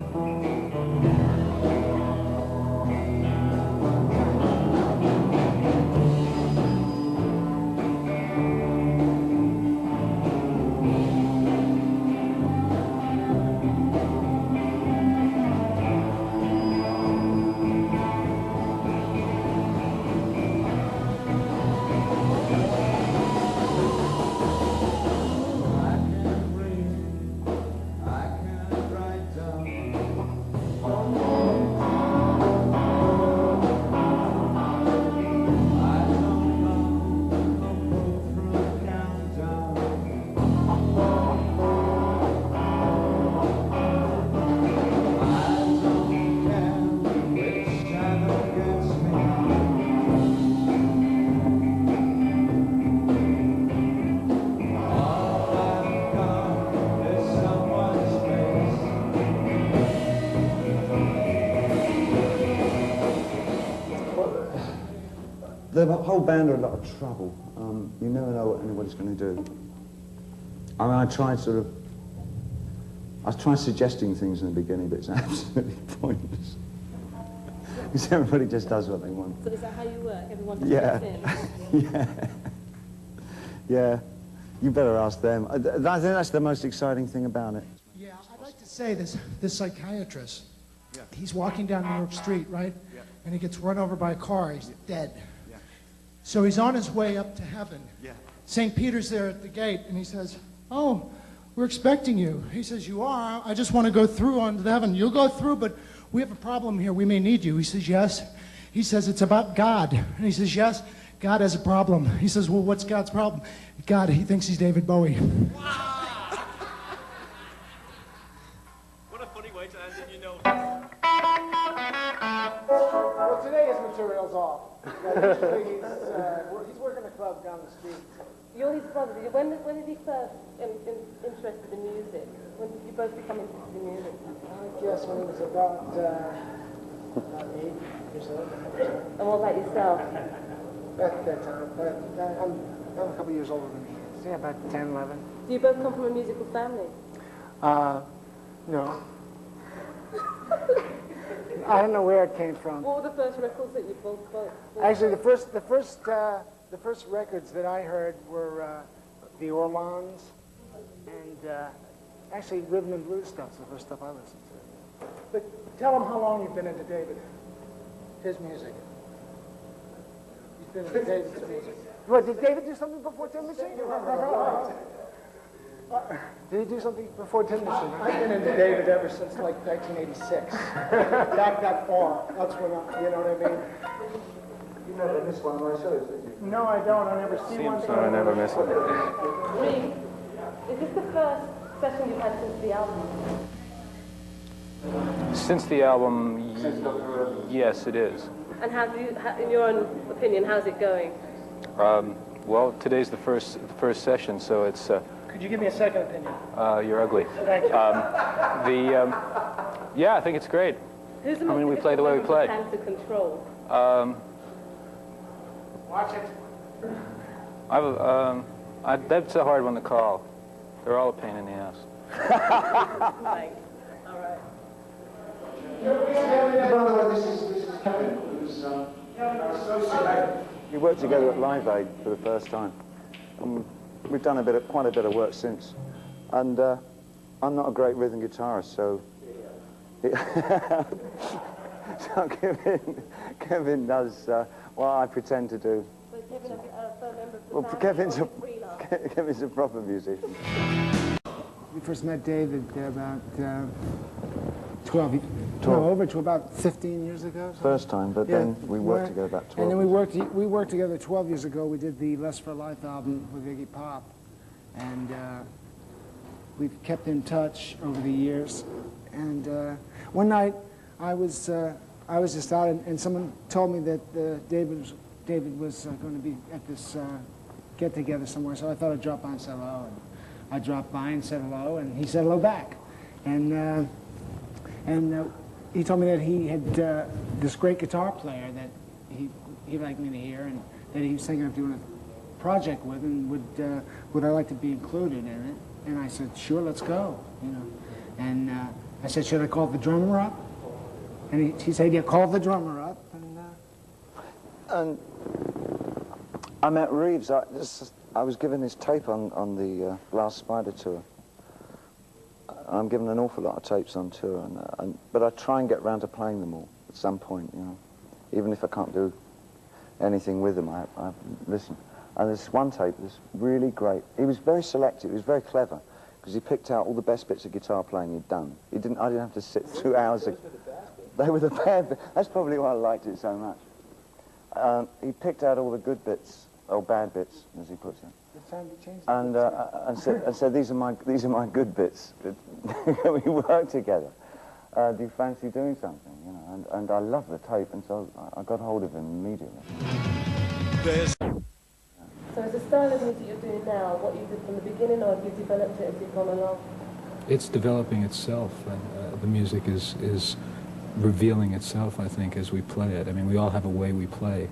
The whole band are in a lot of trouble. You never know what anybody's going to do. I mean, I tried suggesting things in the beginning, but it's absolutely pointless. Because everybody just does what they want. So is that how you work? Everyone just Yeah. in? Yeah. Yeah. You better ask them. I think that's the most exciting thing about it. Yeah, I'd like to say this psychiatrist, he's walking down New York Street, right? Yeah. And he gets run over by a car, he's dead. Yeah. So he's on his way up to heaven. Yeah. St. Peter's there at the gate, and he says, "Oh, we're expecting you." He says, "You are? I just want to go through onto the heaven." "You'll go through, but we have a problem here. We may need you." He says, "Yes." He says, "It's about God." And he says, "Yes, God has a problem." He says, "Well, what's God's problem?" "God, he thinks he's David Bowie." What a funny way to end it, you know. Well, today his material's off. Usually he's working a club down the street. You're his brother. When did he first interested in music? When did you both become interested in music? I guess when he was about 8 years old. And what about yourself? At that time. But I'm a couple years older than he is. Yeah, about 10, 11. Do you both come from a musical family? No. I don't know where it came from. What were the first records that you both Actually, the first records that I heard were the Orlons and actually rhythm and blues stuff. The first stuff I listened to. But tell him how long you've been into David, his music. You've been into David's music. What, did David do something before Tin Machine? Did he do something before Tin Machine? I've been into David ever since like 1986. Back that far. That's when you know what I mean? You never miss one of my shows, did you? No, I don't. I never see one. Seems so, I never miss it. Reed, is this the first session you've had since the album? Since the album, yes, it is. And in your own opinion, how's it going? Well, today's the first session, so it's. Could you give me a second opinion? You're ugly. Thank you. Yeah, I think it's great. Who's the I most mean, we play the way we play. difficult to control? Watch it. That's a hard one to call. They're all a pain in the ass. Thanks. All right. This is Kevin, who's we worked together at Live Aid for the first time. We've done quite a bit of work since, and I'm not a great rhythm guitarist, so Kevin does what I pretend to do. So Kevin, a firm member of the Well, band, Kevin's a proper musician. We first met David about 12, about 15 years ago. So. First time, but then we worked together about 12. And then we worked together 12 years ago. We did the Less for Life album with Iggy Pop, and we've kept in touch over the years. And one night, I was just out, and someone told me that David was going to be at this get together somewhere. So I thought I'd drop by and say hello. And I dropped by and said hello, and he said hello back. And he told me that he had this great guitar player that he'd like me to hear, and that he was thinking of doing a project with, and would I like to be included in it? And I said, sure, let's go, you know. And I said, should I call the drummer up? And he said, yeah, call the drummer up. And I met Reeves. I was given this tape on the last Spider tour. I'm given an awful lot of tapes on tour, but I try and get round to playing them all at some point, you know. Even if I can't do anything with them, I listen. And this one tape was really great. He was very selective. He was very clever because he picked out all the best bits of guitar playing he'd done. I didn't have to sit through hours. They were the bad bits. That's probably why I liked it so much. He picked out all the good bits, or bad bits, as he puts it. And said, these are my good bits. We work together. Do you fancy doing something? You know, and I love the tape, and so I got hold of him immediately. So is the style of music you're doing now what you did from the beginning, or have you developed it as you've gone along? It's developing itself, and the music is revealing itself, I think, as we play it. I mean, we all have a way we play,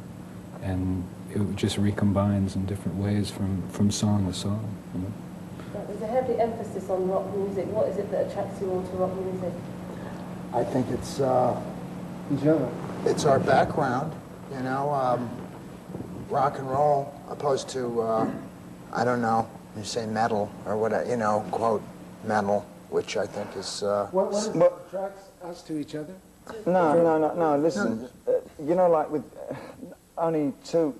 and it just recombines in different ways from song to song. You know? There's a heavy emphasis on rock music. What is it that attracts you all to rock music? I think it's Each other. it's our background, you know, rock and roll, opposed to I don't know, you say metal or what, you know, quote metal, which I think is. What is it that attracts us to each other? No, listen, you know, like with only two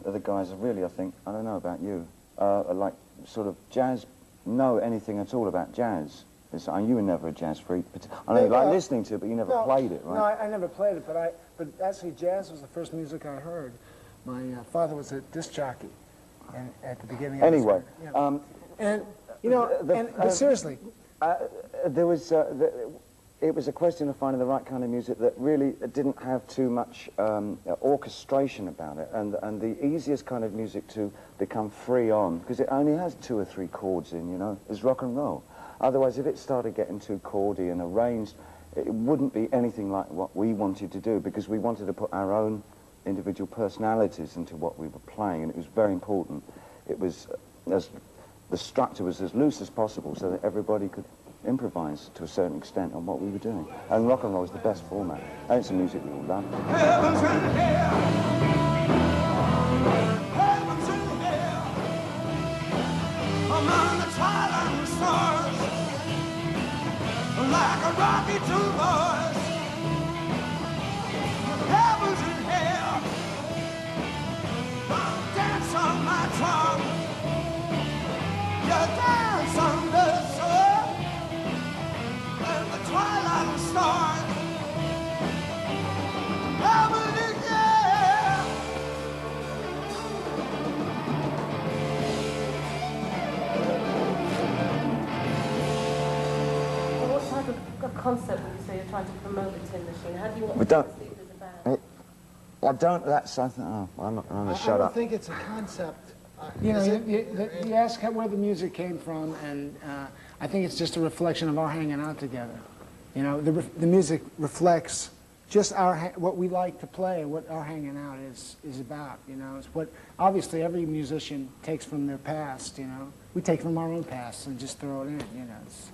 of the guys really, I think, I don't know about you, are like sort of jazz, know anything at all about jazz. You were never a jazz freak, but I know you like listening to it, but you never played it, right? No, I never played it, but actually jazz was the first music I heard. My father was a disc jockey, and at the beginning. Anyway, and you know, but seriously, there was. It was a question of finding the right kind of music that really didn't have too much orchestration about it, and the easiest kind of music to become free on, because it only has 2 or 3 chords in, you know, is rock and roll. Otherwise, if it started getting too chordy and arranged, it wouldn't be anything like what we wanted to do, because we wanted to put our own individual personalities into what we were playing, and it was very important. It was, the structure was as loose as possible so that everybody could improvise to a certain extent on what we were doing. And rock and roll is the best format, and it's the music we all love. Heavens and hell, heavens and hell, among the twilight stars, like a rocky two boys. Heavens and hell, don't dance on my tongue. You dance on the sun and the twilight stars. Heaven and hell. What type of concept would you say you're trying to promote the Tin Machine? How do you want We to don't- see it as a band? I don't, that's, I think, oh, I'm not going to I shut don't up. think it's a concept. you know, Is it? you ask where the music came from, and I think it's just a reflection of our hanging out together. You know, the music reflects just what we like to play, what our hanging out is about. You know, it's what obviously every musician takes from their past. You know, we take from our own past and just throw it in. You know. It's,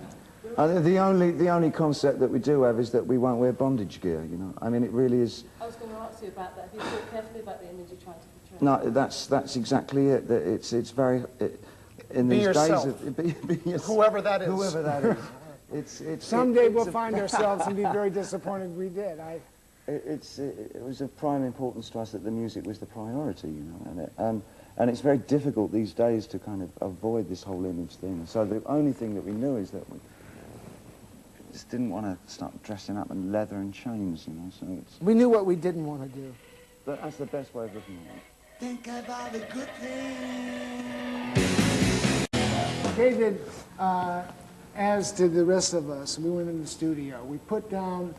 The only concept that we do have is that we won't wear bondage gear, you know. I mean, it really is. I was going to ask you about that. Have you thought carefully about the image you're trying to portray? No, that's exactly it. That it's very in Be these yourself. days of be yourself. Whoever that is. Whoever that is. It's someday we'll find ourselves and be very disappointed we did. It was of prime importance to us that the music was the priority, you know, and it's very difficult these days to kind of avoid this whole image thing. So the only thing that we knew is that we just didn't want to start dressing up in leather and chains, you know. So We knew what we didn't want to do. that's the best way of looking at it. Think about the good things. David, as did the rest of us, we went in the studio. We put down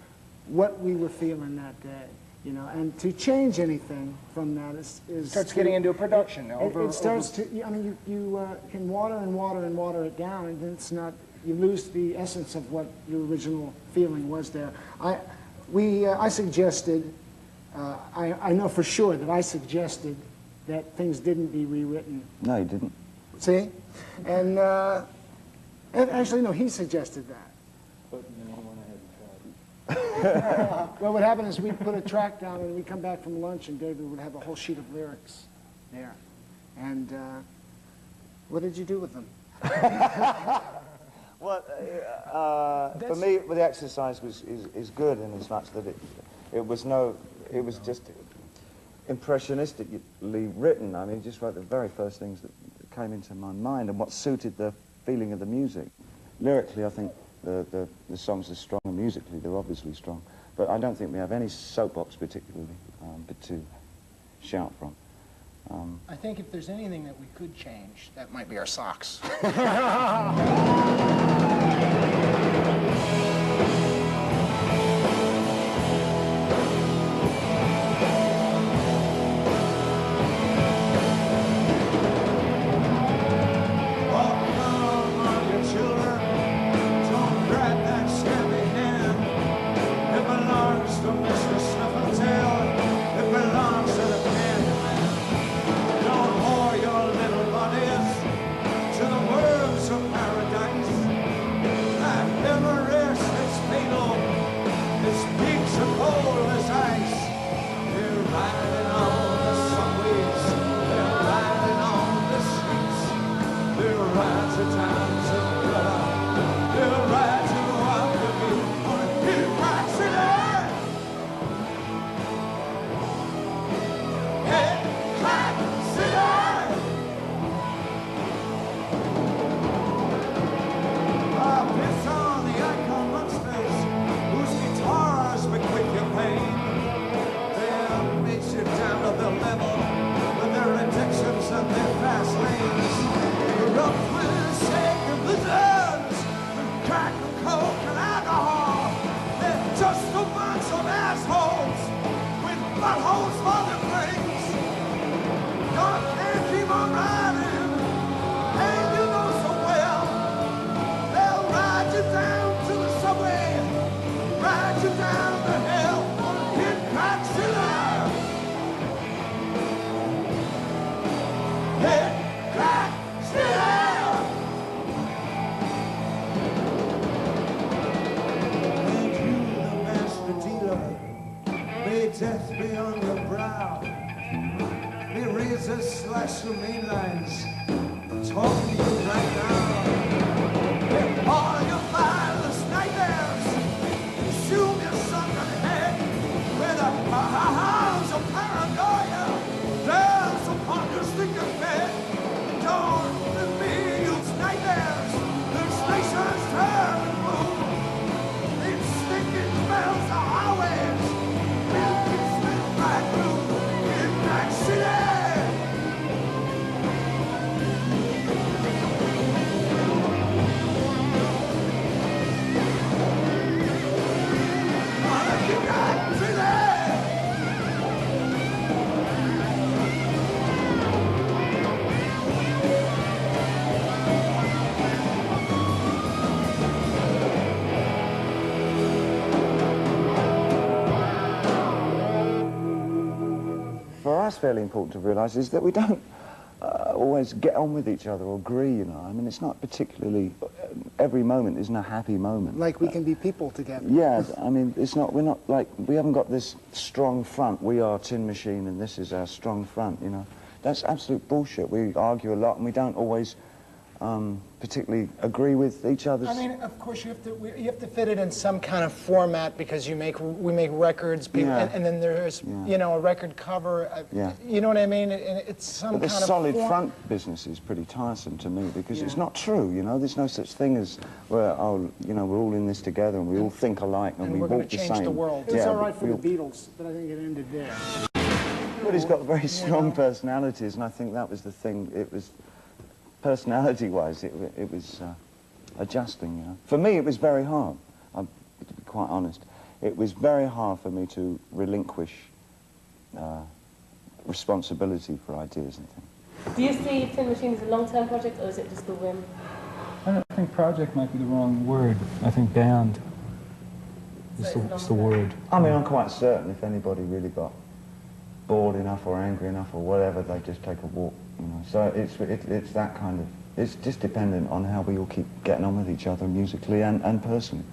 what we were feeling that day, you know, and to change anything from that is Starts getting into a production. It starts to. I mean, you can water and water and water it down, and then it's not. You lose the essence of what your original feeling was there. I suggested. I know for sure that I suggested that things didn't be rewritten. No, you didn't. See, and actually no, he suggested that. Well, what happened is we'd put a track down and we'd come back from lunch and David would have a whole sheet of lyrics there. And what did you do with them? Well, for me, the exercise is good in as much that it was just impressionistically written. I mean, just wrote the very first things that came into my mind and what suited the feeling of the music. Lyrically, I think the songs are strong, and musically they're obviously strong. But I don't think we have any soapbox particularly to shout from. I think if there's anything that we could change, that might be our socks. Death be on your brow. May razors slash your main lines. I'm talking to you right now. If all your vilest nightmares consume your sunken head with the hounds of paranoia, dance upon your stinking bed. Don't let me use nightmares. This nation's turn and move. These stinking smells of highways. For us, fairly important to realise is that we don't always get on with each other or agree, you know. I mean, it's not particularly, every moment isn't a happy moment. Like we can be people together. Yeah, I mean, we're not like, we haven't got this strong front. We are Tin Machine and this is our strong front, you know. That's absolute bullshit. We argue a lot and we don't always particularly agree with each other's... I mean, of course, you have to fit it in some kind of format because we make records, people, Yeah. and then there's, you know, a record cover. Yeah. You know what I mean? And it's some But the kind of solid front business is pretty tiresome to me because it's not true, you know. There's no such thing as, well, oh, you know, we're all in this together and we all think alike and we we're walk gonna the change same. the world. It was Yeah, all right for the we all- Beatles, but I think it ended there. But he's got very strong personalities, and I think that was the thing. It was, personality-wise, it was adjusting, you know. For me, it was very hard, to be quite honest. It was very hard for me to relinquish responsibility for ideas and things. Do you see Tin Machine as a long-term project, or is it just a whim? I don't think project might be the wrong word. I think band is the word. I mean, I'm quite certain if anybody really got bored enough or angry enough or whatever, they'd just take a walk, you know. So it's that kind of, it's just dependent on how we all keep getting on with each other musically and personally.